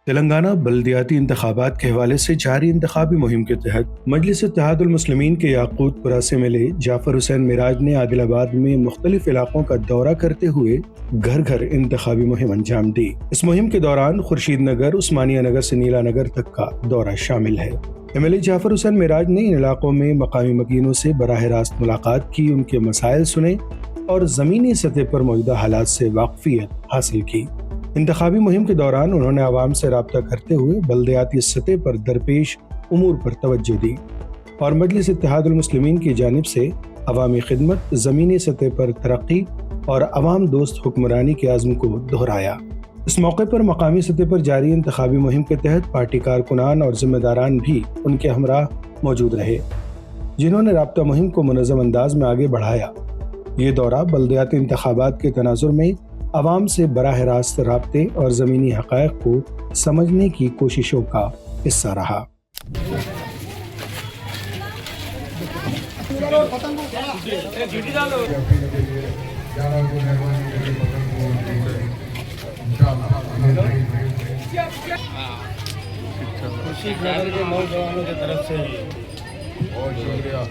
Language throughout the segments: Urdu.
تلنگانہ بلدیاتی انتخابات کے حوالے سے جاری انتخابی مہم کے تحت مجلس اتحاد المسلمین کے یاقوت پورہ سے ملے جعفر حسین معراج نے عادل آباد میں مختلف علاقوں کا دورہ کرتے ہوئے گھر گھر انتخابی مہم انجام دی۔ اس مہم کے دوران خورشید نگر، عثمانیہ نگر سے نیلا نگر تک کا دورہ شامل ہے۔ MLA جعفر حسین معراج نے ان علاقوں میں مقامی مکینوں سے براہ راست ملاقات کی، ان کے مسائل سنے اور زمینی سطح پر موجودہ حالات سے واقفیت حاصل کی۔ انتخابی مہم کے دوران انہوں نے عوام سے رابطہ کرتے ہوئے بلدیاتی سطح پر درپیش امور پر توجہ دی اور مجلس اتحاد المسلمین کی جانب سے عوامی خدمت، زمینی سطح پر ترقی اور عوام دوست حکمرانی کے عزم کو دہرایا۔ اس موقع پر مقامی سطح پر جاری انتخابی مہم کے تحت پارٹی کارکنان اور ذمہ داران بھی ان کے ہمراہ موجود رہے، جنہوں نے رابطہ مہم کو منظم انداز میں آگے بڑھایا۔ یہ دورہ بلدیاتی انتخابات کے تناظر میں عوام سے براہ راست رابطے اور زمینی حقائق کو سمجھنے کی کوششوں کا حصہ رہا۔ خورشید نگر کے نوجوانوں کی طرف سے بہت شکریہ،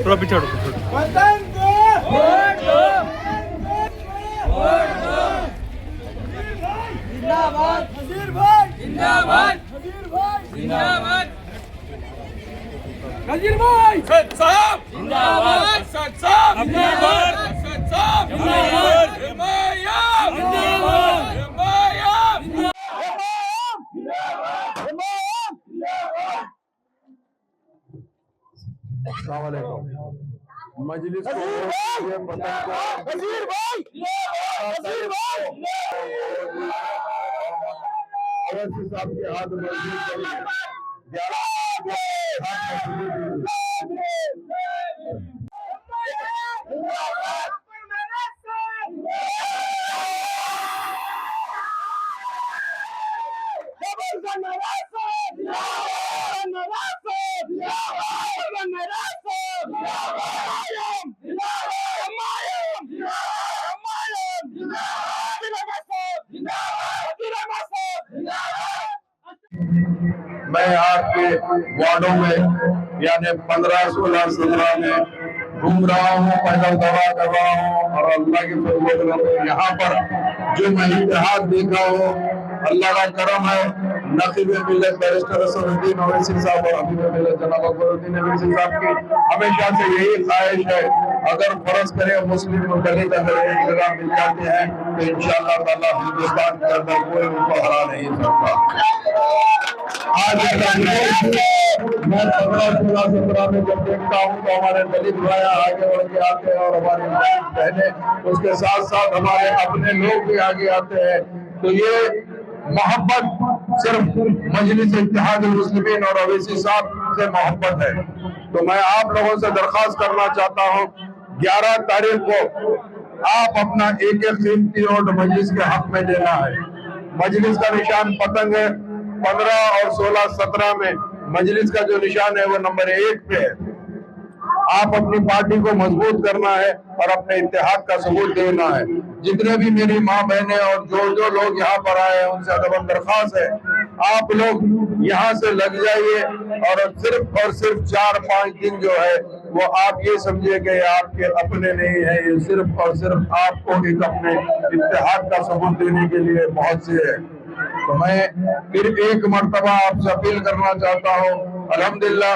تھوڑا پیچھے ہٹو۔ السلام علیکم۔ مجلس کو صاحب کے ہاتھ میں آپ کے وارڈوں میں یعنی 15، 16، 17 میں گھوم رہا ہوں، پیدل دورہ کر رہا ہوں، اور اللہ کے فضل و کرم یہاں پر جو میں اتحاد دیکھا ہوں، اللہ کا کرم ہے۔ نقیب ملت بیرسٹر اسد الدین اویسی صاحب اور حبیب ملت جناب اکبر الدین اویسی صاحب کی ہمیشہ سے یہی خواہش ہے، اگر فرض کرے مسلم و دلت اگر ایک جگہ مل جاتے ہیں تو انشاءاللہ تعالیٰ ہندوستان کے اندر کوئی ان کو ہرا نہیں سکتا۔ آج میں 15، 16، 17 میں جب دیکھتا ہوں تو ہمارے دلت بھائی آگے بڑھ کے آتے ہیں اور ہماری بہنیں اس کے ساتھ ساتھ ہمارے اپنے لوگ بھی آگے آتے ہیں، تو یہ محبت صرف مجلس اتحاد المسلمین اور اویسی صاحب سے محبت ہے۔ تو میں آپ لوگوں سے درخواست کرنا چاہتا ہوں، 11 تاریخ کو آپ اپنا ایک قیمتی ووٹ مجلس کے حق میں دینا ہے۔ مجلس کا نشان پتنگ ہے، 15 اور 16، 17 میں مجلس کا جو نشان ہے وہ نمبر 1 پہ ہے۔ آپ اپنی پارٹی کو مضبوط کرنا ہے اور اپنے اتحاد کا ثبوت دینا ہے۔ جتنے بھی میری ماں بہنیں اور جو لوگ یہاں پر آئے ہیں ان سے ادب درخواست ہے، آپ لوگ یہاں سے لگ جائیے اور صرف 4-5 دن جو ہے وہ آپ یہ سمجھے کہ یہ آپ کے اپنے نہیں ہیں، یہ صرف اور صرف آپ کو ایک اپنے اتحاد کا ثبوت دینے کے لیے بہت سے ہے۔ تو میں پھر ایک مرتبہ آپ سے اپیل کرنا چاہتا ہوں، الحمدللہ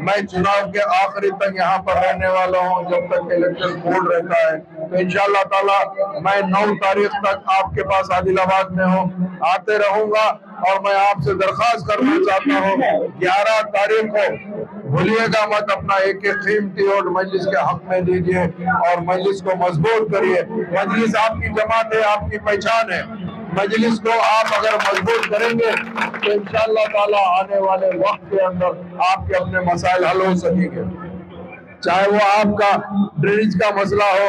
میں چناؤ کے آخری تک یہاں پر رہنے والا ہوں، جب تک الیکشن کوڈ رہتا ہے، تو انشاءاللہ تعالی میں 9 تاریخ تک آپ کے پاس عادل آباد میں ہوں، آتے رہوں گا، اور میں آپ سے درخواست کرنا چاہتا ہوں 11 تاریخ کو بھولیے گا مت، اپنا ایک قیمتی ووٹ مجلس کے حق میں دیجیے اور مجلس کو مضبوط کریے۔ مجلس آپ کی جماعت ہے، آپ کی پہچان ہے، مجلس کو آپ اگر مضبوط کریں گے تو انشاءاللہ تعالی آنے والے وقت کے اندر آپ کے اپنے مسائل حل ہو سکیں گے، چاہے وہ آپ کا ڈرینیج کا مسئلہ ہو،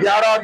11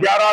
11